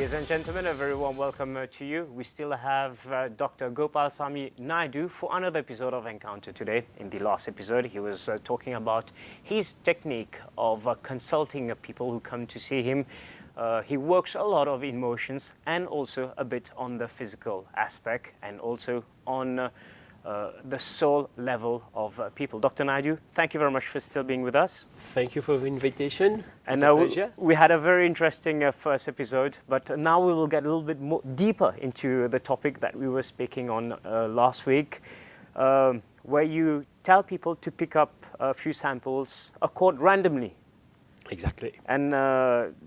Ladies and gentlemen, a very warm welcome to you. We still have Dr. Gopalsamy Naidu for another episode of Encounter today. In the last episode, he was talking about his technique of consulting people who come to see him. He works a lot of emotions and also a bit on the physical aspect and also on the soul level of people. Dr. Naidu, thank you very much for still being with us. Thank you for the invitation. And it's a pleasure. We had a very interesting first episode, but now we will get a little bit more deeper into the topic that we were speaking on last week, where you tell people to pick up a few samples, a quote randomly. Exactly. And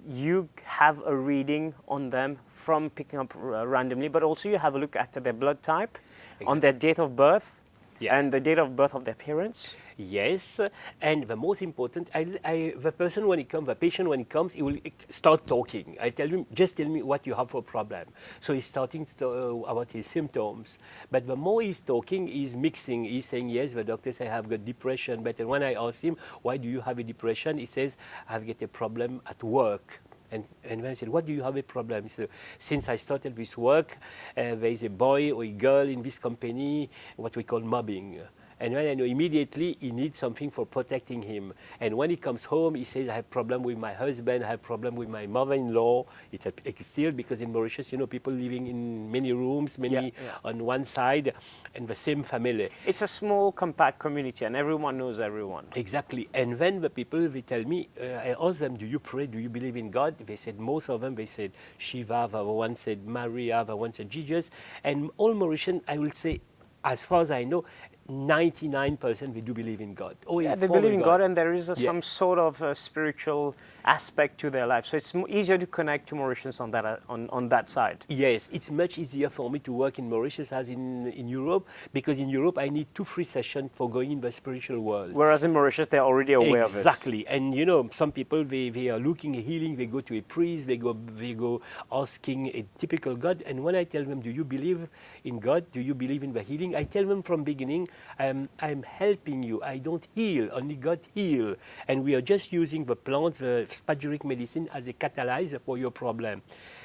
you have a reading on them from picking up randomly, but also you have a look at their blood type, exactly, on their date of birth, yeah, and the date of birth of their parents. Yes, and the most important, the person when he comes, the patient when he comes, he will start talking. I tell him, just tell me what you have for problem. So he's starting to about his symptoms. But the more he's talking, he's mixing. He's saying, yes, the doctor says I have got depression. But when I ask him, why do you have a depression? He says, I've got a problem at work. And when I said, what do you have a problem? He said, since I started this work, there is a boy or a girl in this company, what we call mobbing. And when I know immediately he needs something for protecting him. And when he comes home, he says, I have problem with my husband, I have problem with my mother-in-law. It's still because in Mauritius, you know, people living in many rooms, many on one side, and the same family. It's a small, compact community, and everyone knows everyone. Exactly. And then the people, they tell me, I ask them, do you pray, do you believe in God? They said, most of them, they said Shiva, the one said Maria, the one said Jesus. And all Mauritians, I will say, as far as I know, 99% we do believe in God. Oh, yeah, they believe in God, and there is some sort of spiritual aspect to their life. So it's easier to connect to Mauritians on that on that side. Yes, it's much easier for me to work in Mauritius as in Europe, because in Europe I need 2 free sessions for going in the spiritual world. Whereas in Mauritius they're already aware of it. Exactly, and you know, some people they are looking at healing. They go to a priest. They go asking a typical God. And when I tell them, do you believe in God? Do you believe in the healing? I tell them from beginning, I'm helping you. I don't heal. Only God heal. And we are just using the plant, the spagyric medicine, as a catalyzer for your problem.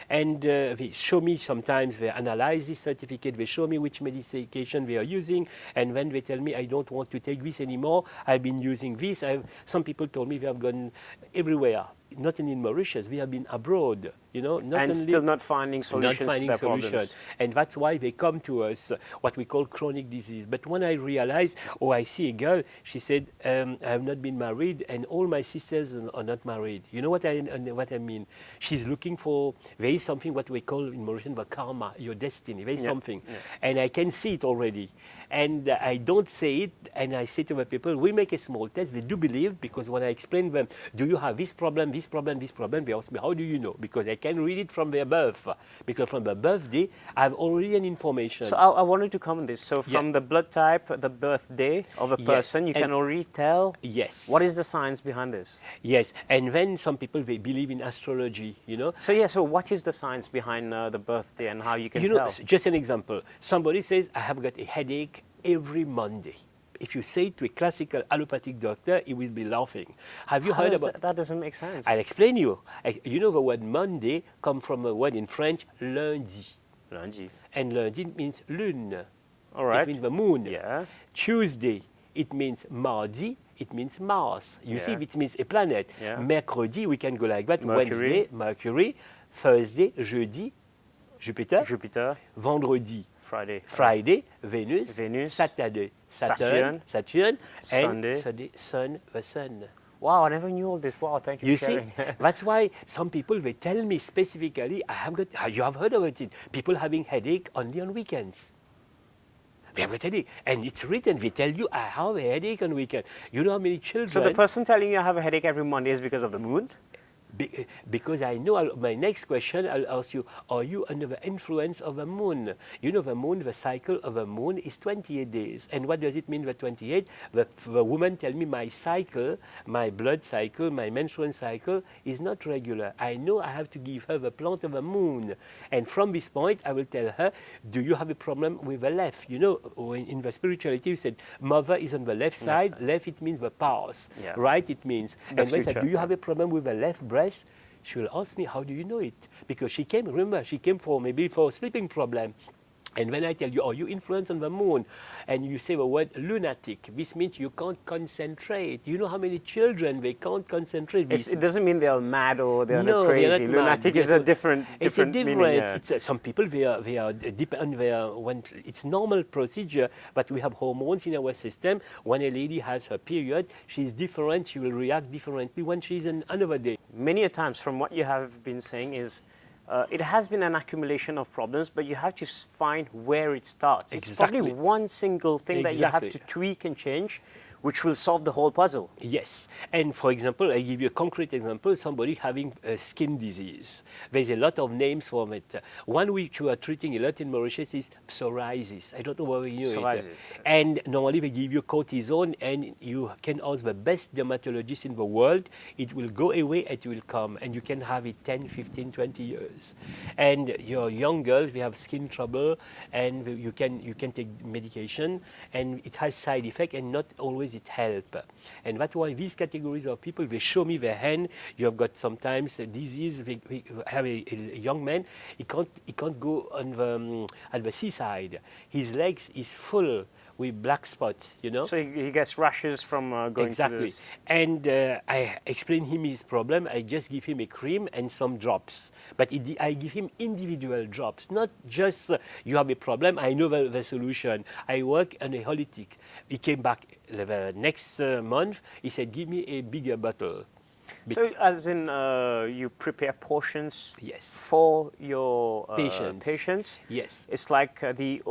And they show me sometimes, they analyze this certificate, they show me which medication they are using, and when they tell me, I don't want to take this anymore, I've been using this. Some people told me they have gone everywhere. Not only in Mauritius, we have been abroad, you know. And still not finding solutions to their problems. And that's why they come to us, what we call chronic disease. But when I realized, I see a girl, she said, I have not been married, and all my sisters are not married. You know what I mean? She's looking for, there is something what we call in Mauritian, the karma, your destiny, there is something. Yeah. And I can see it already. And I don't say it, and I say to the people, we make a small test. They do believe, because when I explain to them, do you have this problem, this problem, this problem, they ask me, how do you know? Because I can read it from their birth. Because from the birthday, I have already an information. So I wanted to comment this. So from the blood type, the birthday of a person, you can already tell what is the science behind this? Yes, and then some people, they believe in astrology, you know. So what is the science behind the birthday and how you can tell? Know, just an example. Somebody says, I have got a headache every Monday. If you say it to a classical allopathic doctor, he will be laughing. Have you heard about that? Doesn't make sense. I'll explain you. You know the word Monday comes from a word in French, lundi. Lundi. And lundi means lune. All right. It means the moon. Yeah. Tuesday, it means mardi. It means Mars. You see, it means a planet. Yeah. Mercredi, we can go like that. Mercury. Wednesday, Mercury. Thursday, jeudi, Jupiter. Jupiter. Vendredi, Friday. Venus. Saturday, Saturn. Sunday, Sun, the sun. Wow, I never knew all this. Wow, thank you for sharing. See, that's why some people, they tell me specifically, you have heard about it, people having headache only on weekends. They have a headache, and it's written, they tell you, I have a headache on weekend. You know how many children... So the person telling you I have a headache every Monday is because of the moon? Because I know my next question, I'll ask you, are you under the influence of the moon? You know the moon, the cycle of the moon is 28 days. And what does it mean, the 28? The woman tell me my cycle, my blood cycle, my menstrual cycle is not regular. I know I have to give her the plant of the moon. And from this point, I will tell her, do you have a problem with the left? You know, in the spirituality, you said, mother is on the left side, left it means the past, right it means. And when I said, do you have a problem with the lest breast? She will ask me, how do you know it? Because she came, remember, she came for maybe for a sleeping problem. And when I tell you, oh, you influence on the moon, and you say the word lunatic, this means you can't concentrate. You know how many children, they can't concentrate. It doesn't mean they're mad or they're No, crazy. they're not Lunatic mad. is a different It's a meaning. different. Yeah. It's some people they are depend when it's normal procedure, but we have hormones in our system. When a lady has her period, she's different. She will react differently when she's on another day. Many a times, from what you have been saying, is it has been an accumulation of problems, but you have to find where it starts. It's Exactly. probably one single thing that you have to tweak and change, which will solve the whole puzzle. Yes. And for example, I give you a concrete example, somebody having a skin disease. There's a lot of names for it. One which we are treating a lot in Mauritius is psoriasis. I don't know whether you know it. And normally they give you cortisone, and you can ask the best dermatologist in the world. It will go away, it will come, and you can have it 10, 15, 20 years. And your young girls, they have skin trouble, and you can take medication, and it has side effect, and not always it help. And that's why these categories of people, they show me their hand. You have got sometimes a disease. We have a young man, he can't go on the, at the seaside. His legs is full with black spots, you know. So he gets rashes from going to this. And I explain him his problem. I just give him a cream and some drops. But I give him individual drops, not just you have a problem, I know the solution. I work on a holistic. He came back the next month. He said, give me a bigger bottle. So as in you prepare portions Yes. for your patients. Yes. It's like the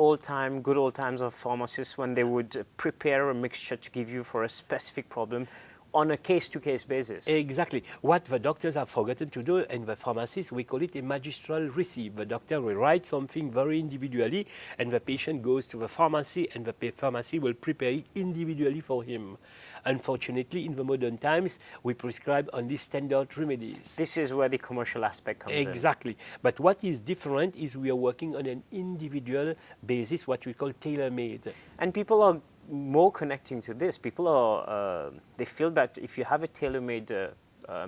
good old times of pharmacists when they would prepare a mixture to give you for a specific problem on a case-to-case basis. Exactly. What the doctors have forgotten to do, and the pharmacists, we call it a magistral receipt. The doctor will write something very individually, and the patient goes to the pharmacy, and the pharmacy will prepare it individually for him. Unfortunately, in the modern times, we prescribe only standard remedies. This is where the commercial aspect comes in. Exactly. But what is different is we are working on an individual basis, what we call tailor-made. And people are more connecting to this. People are, they feel that if you have a tailor-made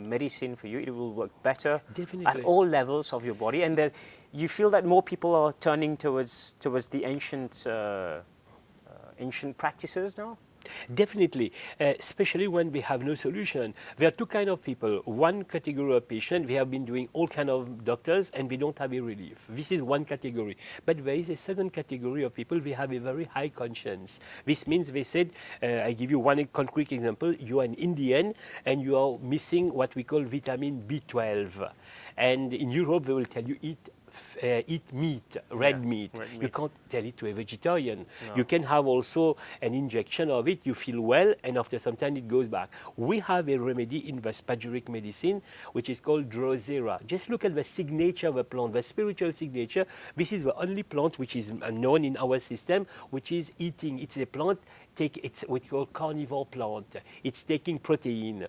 medicine for you, it will work better at all levels of your body. And you feel that more people are turning towards the ancient practices now? Definitely, especially when we have no solution. There are two kinds of people. One category of patient, we have been doing all kinds of doctors and we don't have a relief. This is one category. But there is a second category of people, we have a very high conscience. This means they said, I give you one concrete example, you are an Indian and you are missing what we call vitamin B12. And in Europe, they will tell you eat meat, red meat. You can't tell it to a vegetarian. No. You can have also an injection of it, you feel well, and after some time it goes back. We have a remedy in the spagyric medicine, which is called Drosera. Just look at the signature of the plant, the spiritual signature. This is the only plant which is known in our system, which is eating. It's a plant, it's what we call carnivore plant. It's taking protein.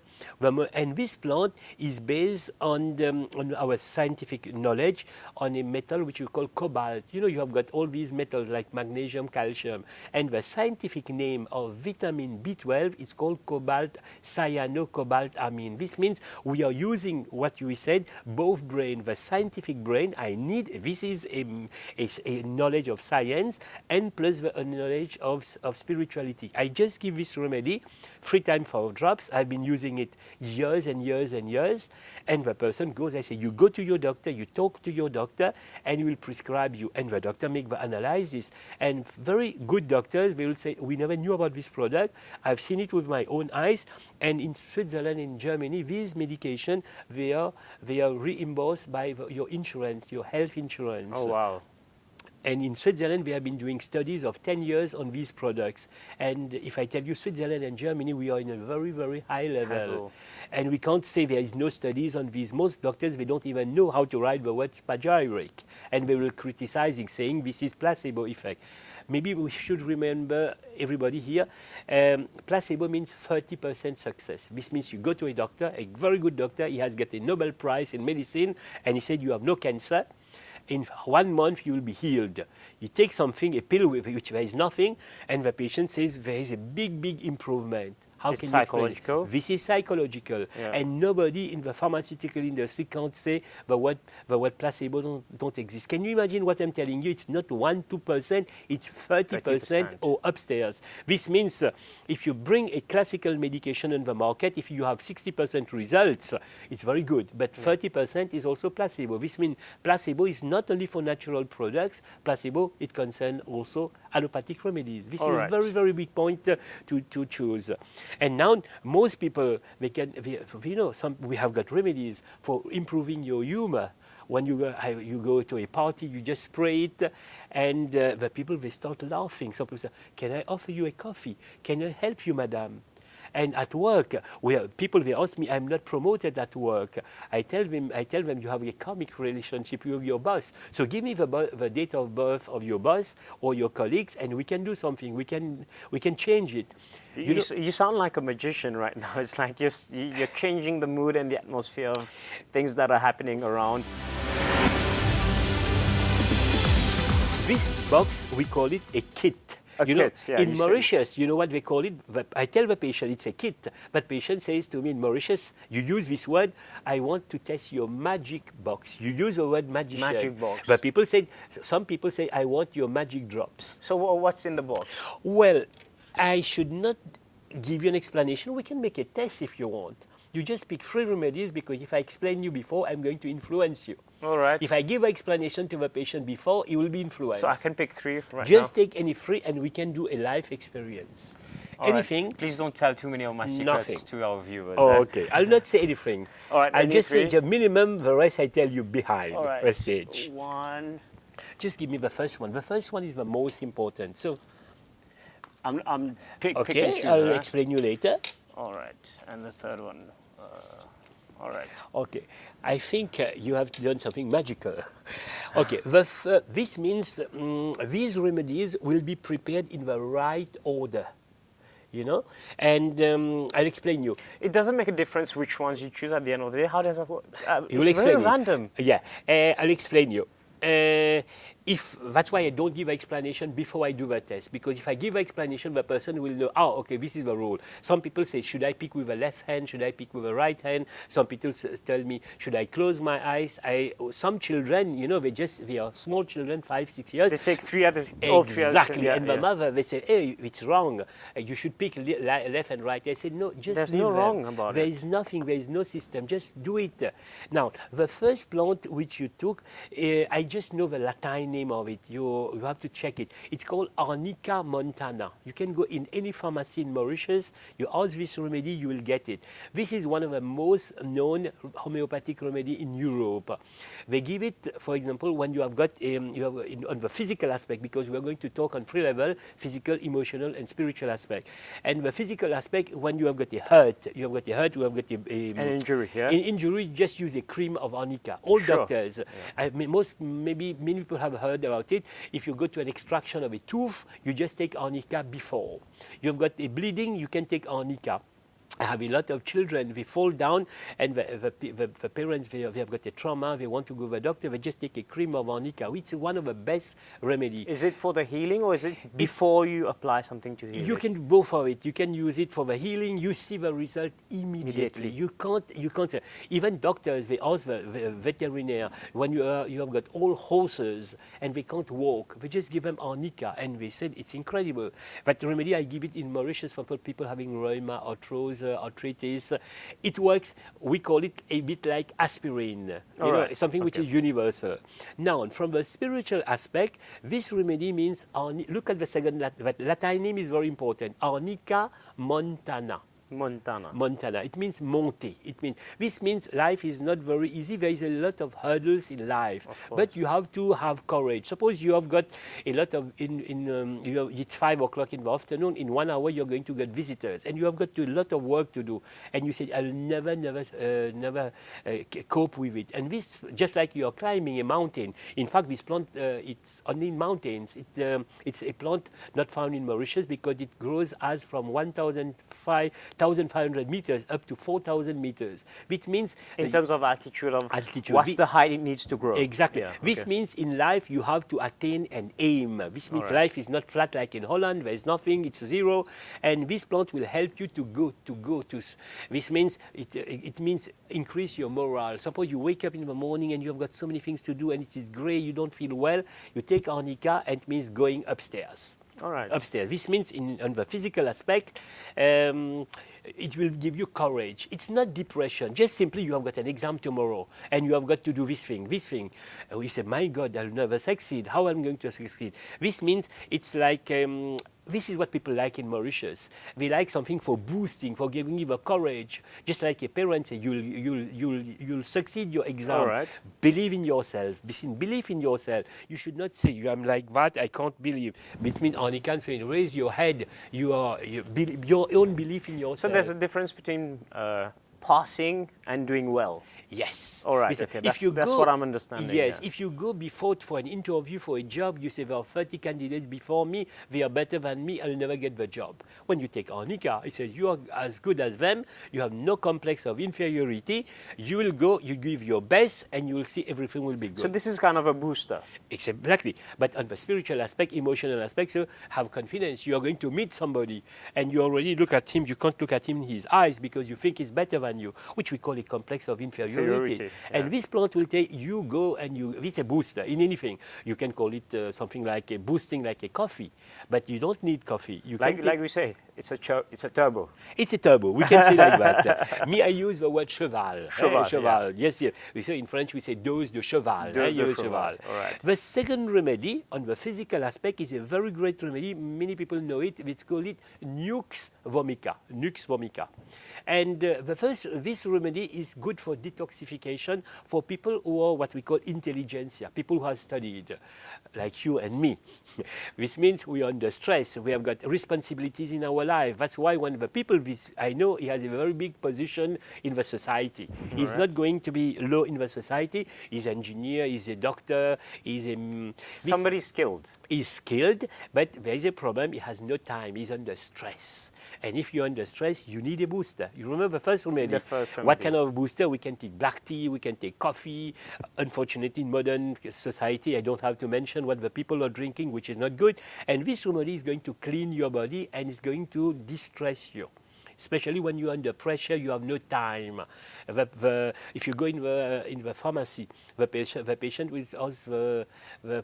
And this plant is based on our scientific knowledge on a metal which we call cobalt. You know, you have got all these metals like magnesium, calcium. And the scientific name of vitamin B12 is called cobalt cyanocobaltamine. This means we are using what we said, both brain, the scientific brain, this is a knowledge of science, and plus the knowledge of spirituality. I just give this remedy 3 times 4 drops. I've been using it years and years and years. And the person goes, I say, you go to your doctor, you talk to your doctor, and he will prescribe you. And the doctor make the analysis. And very good doctors, they will say, we never knew about this product. I've seen it with my own eyes. And in Switzerland, in Germany, these medication, they are reimbursed by your insurance, your health insurance. Oh, wow. And in Switzerland, we have been doing studies of 10 years on these products. And if I tell you Switzerland and Germany, we are in a very, very high level. And we can't say there is no studies on these. Most doctors, they don't even know how to write the word spagyric. And they will criticizing, saying this is placebo effect. Maybe we should remember, everybody here, placebo means 30% success. This means you go to a doctor, a very good doctor, he has got a Nobel Prize in medicine, and he said you have no cancer. In 1 month, you will be healed. You take something, a pill with which there is nothing, and the patient says there is a big, big improvement. How It's can psychological. you explain? This is psychological, and nobody in the pharmaceutical industry can't say the word placebo don't exist. Can you imagine what I'm telling you? It's not 1-2%, it's 30% or upstairs. This means if you bring a classical medication on the market, if you have 60% results, it's very good, but 30% is also placebo. This means placebo is not only for natural products, placebo, it concerns also allopathic remedies. This is a very, very big point to choose. And now most people, we have got remedies for improving your humor. When you go to a party, you just spray it, and the people, they start laughing. Some people say, can I offer you a coffee? Can I help you, madam? And at work, people, they ask me, I'm not promoted at work. I tell them you have a comic relationship with your boss. So give me the date of birth of your boss or your colleagues, and we can do something. We can change it. You sound like a magician right now. It's like you're changing the mood and the atmosphere of things that are happening around. This box, we call it a kit. In Mauritius, you know what they call it? I tell the patient it's a kit, but patient says to me, in Mauritius, you use this word, I want to test your magic box. You use the word magician. Magic box. But some people say, I want your magic drops. So what's in the box? Well, I should not give you an explanation. We can make a test if you want. You just pick 3 remedies, because if I explain you before, I'm going to influence you. All right. If I give an explanation to the patient before, he will be influenced. So I can pick 3 right now? Just take any 3 and we can do a life experience. Anything. Right. Please don't tell too many of my secrets to our viewers. Oh, okay. I'll not say anything. All right. I'll just say the minimum, the rest I tell you behind the stage. 1. Just give me the first one. The first one is the most important. So, I'm pick and choose, I'll explain you later. All right. And the third one. All right. Okay. I think you have done something magical. Okay. This means these remedies will be prepared in the right order. And I'll explain you. It doesn't make a difference which ones you choose at the end of the day. How does that work? It's very random. Yeah. I'll explain you. That's why I don't give an explanation before I do the test, because if I give an explanation, the person will know, okay, this is the rule. Some people say, should I pick with the left hand? Should I pick with the right hand? Some people tell me, should I close my eyes? Some children, they are small children, 5, 6 years. They take 3 others. Exactly. And the mother, they say, hey, it's wrong. You should pick left and right. I said, no, just There's no wrong about it. There is nothing. There is no system. Just do it. Now, the first plant which you took, I just know the Latin name of it. You have to check it. It's called Arnica montana. You can go in any pharmacy in Mauritius. You ask this remedy, you will get it. This is one of the most known homeopathic remedy in Europe. They give it, for example, when you have got on the physical aspect, because we are going to talk on 3 levels: physical, emotional, and spiritual aspect. And the physical aspect, when you have got a hurt, you have got an injury. Yeah. In injury, just use a cream of arnica. All doctors, maybe many people have heard about it. If you go to an extraction of a tooth, you just take arnica before. You've got a bleeding, you can take arnica. I have a lot of children, they fall down, and the parents, they have got a trauma, they want to go to the doctor, they just take a cream of arnica, which is one of the best remedies. Is it for the healing, or is it before you apply something to heal? You can go for it. You can use it for the healing. You see the result immediately. You can't say. Even doctors, they ask the veterinarian, when you have got old horses and they can't walk, they just give them arnica, and they said it's incredible. That remedy, I give it in Mauritius for people having rheuma, arthritis. It works. We call it a bit like aspirin. Something which is universal. Now, from the spiritual aspect, this remedy means, look at the second, that Latin name is very important, Arnica montana. Montana. It means monte. This means life is not very easy. There is a lot of hurdles in life, but you have to have courage. Suppose you have got a lot of it's 5 o'clock in the afternoon. In 1 hour, you're going to get visitors, and you have got a lot of work to do. And you say, I'll never cope with it. And this, just like you are climbing a mountain. In fact, this plant, it's only in mountains. It's a plant not found in Mauritius because it grows as from 1,500 1,500 meters up to 4,000 meters, which means in terms of altitude, altitude. What's the height it needs to grow? Exactly. Yeah, This means in life you have to attain an aim. This means All right. life is not flat like in Holland. There is nothing. It's zero. And this plant will help you to go to. This means it means increase your morale. Suppose you wake up in the morning and you have got so many things to do and it is grey. You don't feel well. You take arnica and it means going upstairs. All right. Upstairs. This means on the physical aspect, it will give you courage. It's not depression. Just simply you have got an exam tomorrow and you have got to do this thing, this thing. And we say, my God, I'll never succeed. How am I going to succeed? This means it's like, this is what people like in Mauritius. They like something for boosting, for giving you the courage. Just like a parent say, you'll succeed your exam. All right. Believe in yourself. Believe in yourself. You should not say, I'm like that, I can't believe. It means arnica, raise your head. Your own belief in yourself. So there's a difference between passing and doing well. Yes. All right. Listen, Okay. That's what I'm understanding. Yes. Yeah. If you go before for an interview for a job, you say there are 30 candidates before me. They are better than me. I'll never get the job. When you take arnica, it says you are as good as them. You have no complex of inferiority. You will go. You give your best, and you will see everything will be good. So this is kind of a booster. Exactly. But on the spiritual aspect, emotional aspect, so have confidence. You are going to meet somebody, and you already look at him. You can't look at him in his eyes because you think he's better than you, which we call a complex of inferiority. Yeah. And this plant will take you go and it's a booster in anything. You can call it something like a boosting, like a coffee, but you don't need coffee. You like we say, it's a turbo. It's a turbo. We can say like that. Me, I use the word cheval. Cheval. Cheval. Yeah. Yes, yes. We say in French we say dose de cheval. Dose de cheval. All right. The second remedy on the physical aspect is a very great remedy. Many people know it. It's called it nux vomica. Nux vomica. And this remedy is good for detoxification for people who are what we call intelligentsia, people who have studied, like you and me. This means we are under stress. We have got responsibilities in our life. That's why one of the people I know, he has a very big position in the society. He's not going to be low in the society. He's an engineer, he's a doctor, he's a... Somebody skilled. He's skilled, but there is a problem. He has no time. He's under stress. And if you're under stress, you need a booster. You remember the first remedy? What kind of booster? We can take black tea, we can take coffee. Unfortunately, in modern society, I don't have to mention what the people are drinking, which is not good. And this remedy is going to clean your body and it's going to distress you. Especially when you're under pressure, you have no time. If you go in the pharmacy, the patient will ask the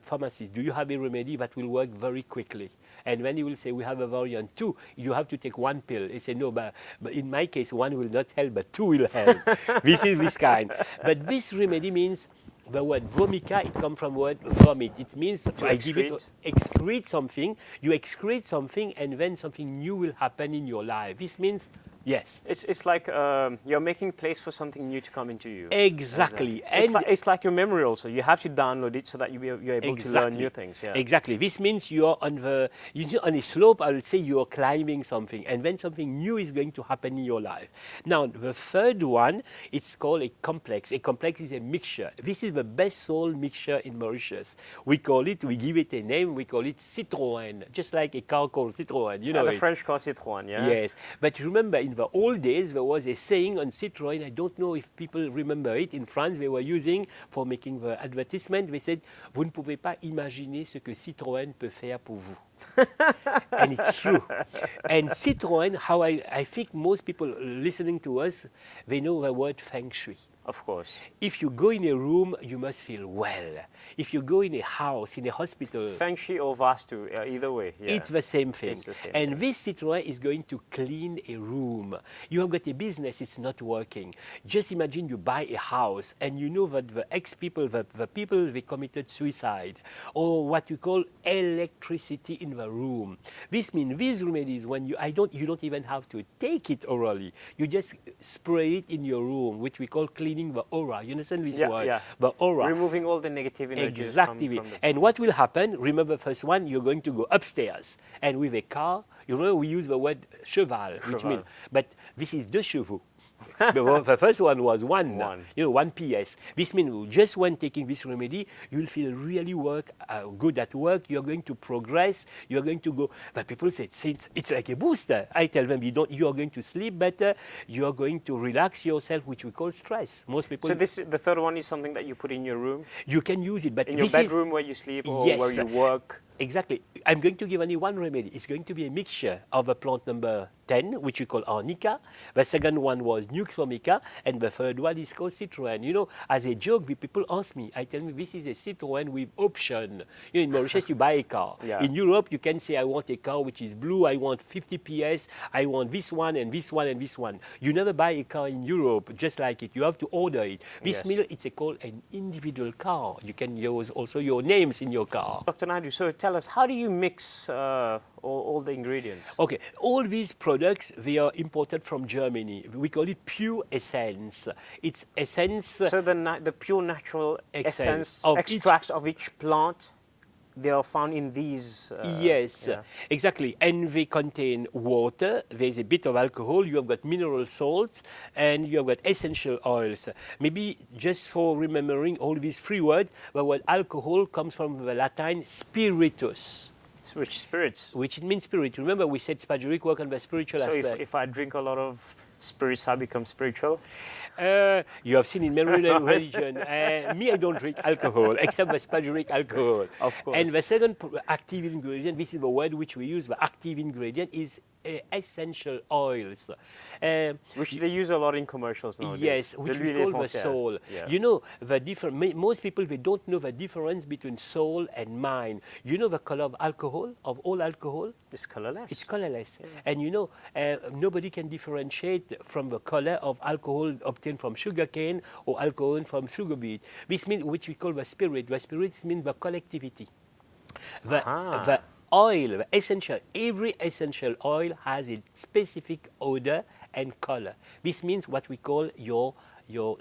pharmacist, do you have a remedy that will work very quickly? And when he will say, we have a variant 2, you have to take one pill. He say, no, but in my case, one will not help, but 2 will help. This is this kind. But this remedy means, the word vomica, it comes from the word vomit. It means excrete something. You excrete something, and then something new will happen in your life. This means, yes. It's like you're making place for something new to come into you. Exactly. It's like your memory also. You have to download it so that you're able to learn new things. Yeah. Exactly. This means you're on a slope, I will say you're climbing something, and then something new is going to happen in your life. Now, the third one, it's called a complex. A complex is a mixture. This is the best soul mixture in Mauritius. We give it a name, we call it Citroën, just like a car called Citroën. You know the French car Citroën, yeah? Yes. But remember, in the old days, there was a saying on Citroën, I don't know if people remember it, in France, they were using, for making the advertisement, they said, vous ne pouvez pas imaginer ce que Citroën peut faire pour vous. And it's true. And Citroën, how I think most people listening to us, they know the word feng shui. Of course. If you go in a room, you must feel well. If you go in a house, in a hospital... Feng Shui or Vastu, either way. Yeah. It's the same thing. It's the same and thing. this Citroën is going to clean a room. You have got a business, it's not working. Just imagine you buy a house and you know that the ex-people, the people, they committed suicide. Or what you call electricity in the room. This means these remedies, when you don't even have to take it orally. You just spray it in your room, which we call cleaning the aura. You understand this word? Yeah. The aura. Removing all the negative energies. Exactly. From the... And what will happen, remember the first one, you're going to go upstairs. And with a car, you remember we use the word cheval, which means, but this is deux chevaux. The first one was one. One. You know, 1 PS. This means just when taking this remedy, you'll feel really good at work. You're going to progress. You're going to go. But people say it's like a booster. I tell them you are going to sleep better. You are going to relax yourself, which we call stress. Most people. So the third one is something that you put in your room, You can use it, but in your this bedroom where you sleep or Yes. where you work. Exactly. I'm going to give only one remedy. It's going to be a mixture of a plant number 10, which we call arnica. The second one was nux vomica, and the third one is called Citroën. You know, as a joke, the people ask me, I tell me this is a Citroën with option. You know, in Mauritius, you buy a car. Yeah. In Europe, you can say, I want a car which is blue, I want 50 PS, I want this one and this one and this one. You never buy a car in Europe just like it. You have to order it. This Yes. meal, it's called an individual car. You can use also your names in your car. Dr. Naidu, so tell us, how do you mix all the ingredients? Okay, all these products, they are imported from Germany. We call it pure essence. It's essence. So the pure natural Essence essence, of extracts of each plant, they are found in these. Yes, yeah. exactly. And they contain water, there's a bit of alcohol, you have got mineral salts, and you have got essential oils. Maybe just for remembering all these three words, the word alcohol comes from the Latin spiritus, Which spirits? which means spirit. Remember we said spagyric work on the spiritual So aspect. if I drink a lot of spirits, I become spiritual. You have seen in many religion. Me, I don't drink alcohol, except the spagyric alcohol. Of course. And the second active ingredient, this is the word which we use, the active ingredient is essential oils. Which they use a lot in commercials nowadays. Yes, which De we l'huile call the essentielle. soul. Yeah. You know, most people, they don't know the difference between soul and mind. You know the color of alcohol, of all alcohol? It's colorless. It's colorless. And you know, nobody can differentiate from the color of alcohol obtained from sugarcane or alcohol from sugar beet. This means, which we call the spirit. The spirit means the collectivity. The oil, the essential, every essential oil has a specific odor and color. This means what we call your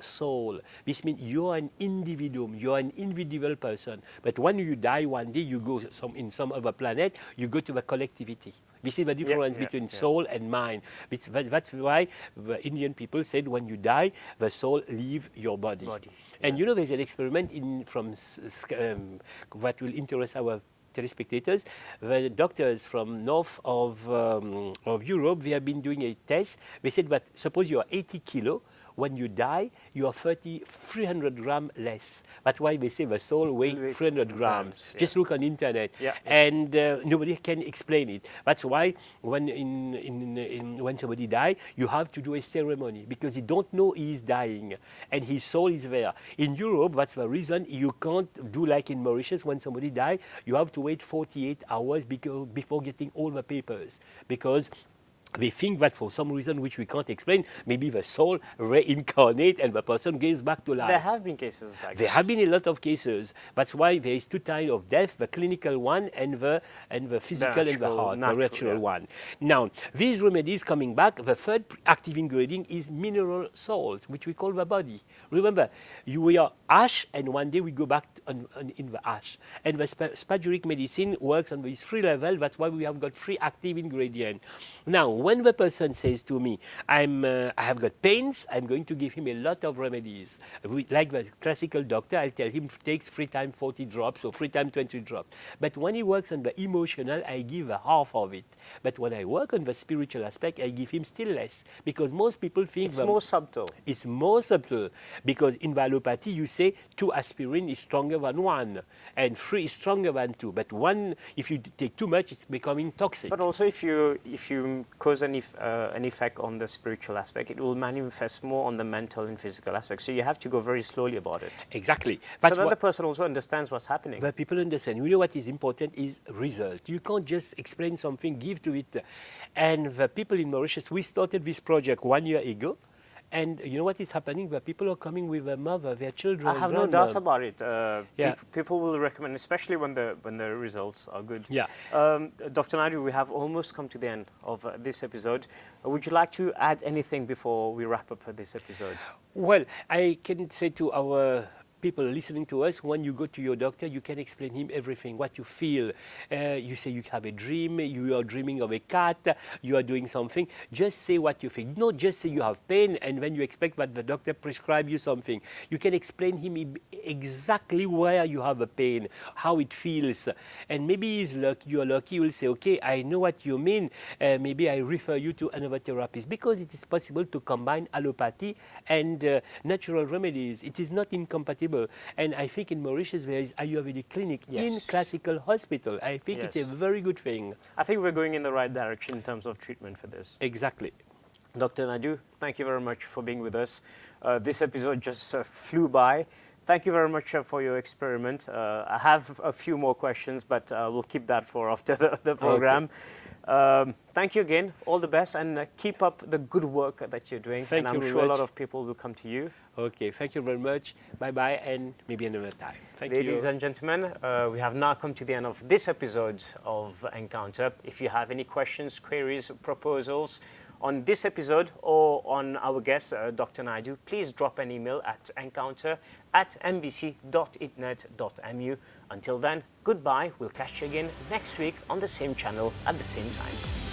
soul. This means you're an individuum, you're an individual person. But when you die one day, you go in some other planet, you go to the collectivity. This is the difference between soul and mind. That's why the Indian people said when you die, the soul leaves your body. And you know, there's an experiment that will interest our telespectators. The doctors from north of Europe, they have been doing a test. They said that suppose you are 80 kilo, when you die, you are 300 grams less. That's why they say the soul weighs 300 grams. Just look on internet, and nobody can explain it. That's why when when somebody dies, you have to do a ceremony because you don't know he is dying, and his soul is there. In Europe, that's the reason you can't do like in Mauritius. When somebody dies, you have to wait 48 hours before getting all the papers, because they think that for some reason which we can't explain, maybe the soul reincarnates and the person goes back to life. There have been cases like that. There have been a lot of cases. That's why there is two types of death, the clinical one and the physical and the heart, the natural one. Now, these remedies coming back, the third active ingredient is mineral salts, which we call the body. Remember, we are ash, and one day we go back in the ash. And the spagyric medicine works on these three levels. That's why we have got three active ingredients. Now, when the person says to me, I have got pains, I'm going to give him a lot of remedies. Like the classical doctor, I'll tell him takes 3 times 40 drops or 3 times 20 drops. But when he works on the emotional, I give half of it. But when I work on the spiritual aspect, I give him still less. Because most people think it's more subtle. It's more subtle. Because in allopathy, you say 2 aspirin is stronger than 1, and 3 is stronger than 2. But 1, if you take too much, it's becoming toxic. But also, if you cause an effect on the spiritual aspect, it will manifest more on the mental and physical aspect. So you have to go very slowly about it. Exactly. So that the person also understands what's happening. But people understand. You know what is important is result. You can't just explain something, give to it. And the people in Mauritius, we started this project 1 year ago. And you know what is happening? The people are coming with their mother, their children. I have no doubts about it. People will recommend, especially when the results are good. Yeah. Dr. Naidu, we have almost come to the end of this episode. Would you like to add anything before we wrap up this episode? Well, I can say to our people listening to us, when you go to your doctor, you can explain him everything, what you feel. You say you have a dream, you are dreaming of a cat, you are doing something. Just say what you think. Not just say you have pain and when you expect that the doctor prescribe you something. You can explain him exactly where you have a pain, how it feels. And maybe you are lucky, you will say, okay, I know what you mean. Maybe I refer you to another therapist, because it is possible to combine allopathy and natural remedies. It is not incompatible. And I think in Mauritius there is Ayurvedic clinic in classical hospital. I think it's a very good thing. I think we're going in the right direction in terms of treatment for this. Exactly. Dr. Naidu, thank you very much for being with us. This episode just flew by. Thank you very much for your experiment. I have a few more questions, but we'll keep that for after the program. Okay. Thank you again. All the best, and keep up the good work that you're doing. Thank you I'm very sure much. a lot of people will come to you. Okay, thank you very much. Bye-bye, and maybe another time. Thank you. Ladies and gentlemen, we have now come to the end of this episode of Encounter. If you have any questions, queries, proposals on this episode or on our guest, Dr. Naidu, please drop an email at encounter@mbc.itnet.mu. Until then, goodbye. We'll catch you again next week on the same channel at the same time.